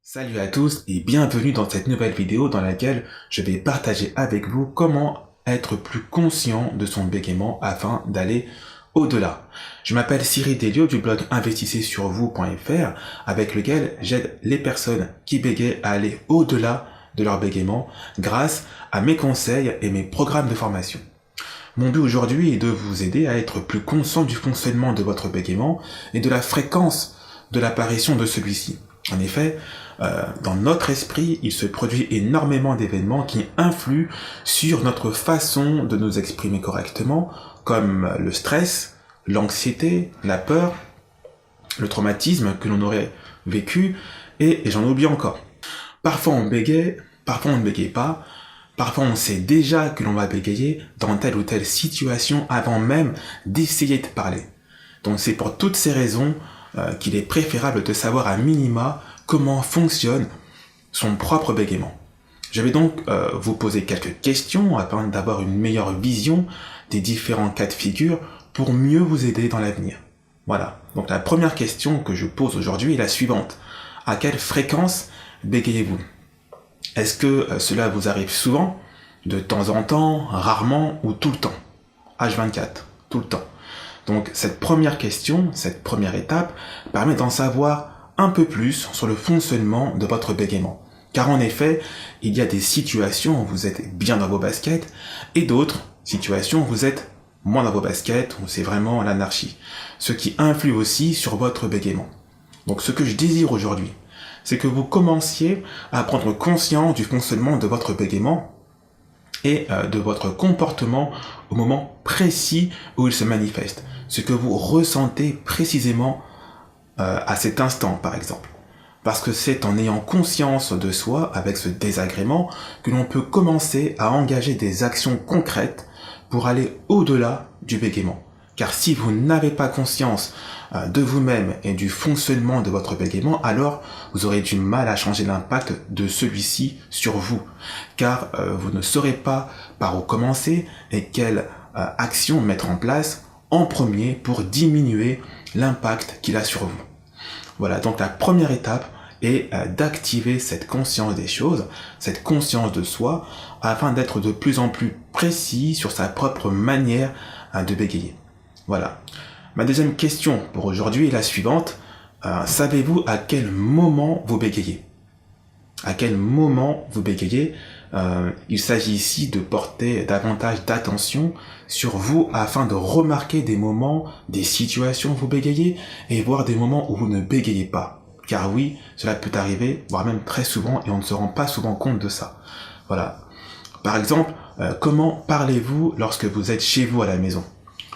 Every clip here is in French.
Salut à tous et bienvenue dans cette nouvelle vidéo dans laquelle je vais partager avec vous comment être plus conscient de son bégaiement afin d'aller au-delà. Je m'appelle Cyril Delio du blog investissezsurvous.fr avec lequel j'aide les personnes qui bégayent à aller au-delà de leur bégaiement grâce à mes conseils et mes programmes de formation. Mon but aujourd'hui est de vous aider à être plus conscient du fonctionnement de votre bégaiement et de la fréquence de l'apparition de celui-ci. En effet, dans notre esprit, il se produit énormément d'événements qui influent sur notre façon de nous exprimer correctement, comme le stress, l'anxiété, la peur, le traumatisme que l'on aurait vécu, et j'en oublie encore. Parfois on bégaye, parfois on ne bégaye pas, parfois on sait déjà que l'on va bégayer dans telle ou telle situation avant même d'essayer de parler. Donc c'est pour toutes ces raisons qu'il est préférable de savoir à minima comment fonctionne son propre bégaiement. Je vais donc vous poser quelques questions afin d'avoir une meilleure vision des différents cas de figure pour mieux vous aider dans l'avenir. Voilà, donc la première question que je pose aujourd'hui est la suivante. À quelle fréquence bégayez-vous? Est-ce que cela vous arrive souvent, de temps en temps, rarement ou tout le temps? H24, tout le temps. Donc cette première question, cette première étape, permet d'en savoir un peu plus sur le fonctionnement de votre bégaiement. Car en effet, il y a des situations où vous êtes bien dans vos baskets et d'autres situations où vous êtes moins dans vos baskets, où c'est vraiment l'anarchie. Ce qui influe aussi sur votre bégaiement. Donc ce que je désire aujourd'hui, c'est que vous commenciez à prendre conscience du fonctionnement de votre bégaiement et de votre comportement au moment précis où il se manifeste. Ce que vous ressentez précisément à cet instant, par exemple. Parce que c'est en ayant conscience de soi, avec ce désagrément, que l'on peut commencer à engager des actions concrètes pour aller au-delà du bégaiement. Car si vous n'avez pas conscience de vous-même et du fonctionnement de votre bégaiement, alors vous aurez du mal à changer l'impact de celui-ci sur vous. Car vous ne saurez pas par où commencer et quelle action mettre en place en premier pour diminuer l'impact qu'il a sur vous. Voilà, donc la première étape est d'activer cette conscience des choses, cette conscience de soi, afin d'être de plus en plus précis sur sa propre manière de bégayer. Voilà. Ma deuxième question pour aujourd'hui est la suivante. Savez-vous à quel moment vous bégayez? À quel moment vous bégayez? Il s'agit ici de porter davantage d'attention sur vous afin de remarquer des moments, des situations où vous bégayez et voir des moments où vous ne bégayez pas. Car oui, cela peut arriver, voire même très souvent, et on ne se rend pas souvent compte de ça. Voilà. Par exemple, comment parlez-vous lorsque vous êtes chez vous à la maison?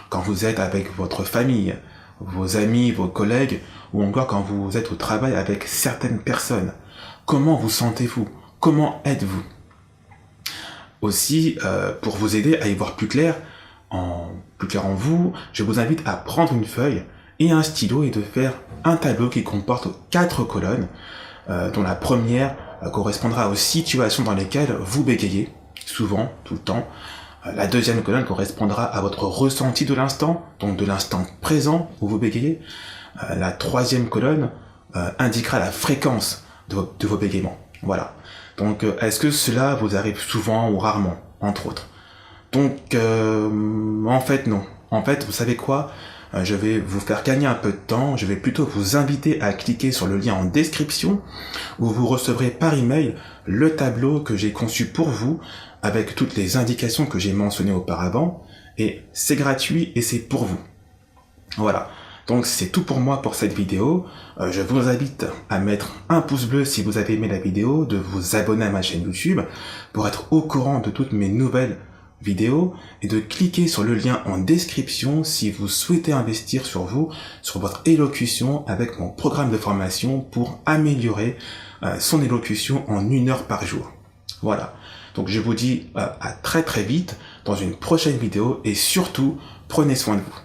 Quand vous êtes avec votre famille, vos amis, vos collègues, ou encore quand vous êtes au travail avec certaines personnes. Comment vous sentez-vous? Comment êtes-vous? Aussi, pour vous aider à y voir plus clair en vous, je vous invite à prendre une feuille et un stylo et de faire un tableau qui comporte 4 colonnes, dont la première correspondra aux situations dans lesquelles vous bégayez, souvent, tout le temps. La deuxième colonne correspondra à votre ressenti de l'instant, donc de l'instant présent où vous bégayez. La troisième colonne indiquera la fréquence de vos bégaiements. Voilà. Donc, est-ce que cela vous arrive souvent ou rarement, entre autres? Donc, en fait, non. En fait, vous savez quoi? Je vais vous faire gagner un peu de temps. Je vais plutôt vous inviter à cliquer sur le lien en description où vous recevrez par email le tableau que j'ai conçu pour vous avec toutes les indications que j'ai mentionnées auparavant. Et c'est gratuit et c'est pour vous. Voilà. Donc c'est tout pour moi pour cette vidéo. Je vous invite à mettre un pouce bleu si vous avez aimé la vidéo, de vous abonner à ma chaîne YouTube pour être au courant de toutes mes nouvelles vidéos et de cliquer sur le lien en description si vous souhaitez investir sur vous, sur votre élocution avec mon programme de formation pour améliorer son élocution en 1 heure par jour. Voilà. Donc je vous dis à très très vite dans une prochaine vidéo et surtout prenez soin de vous.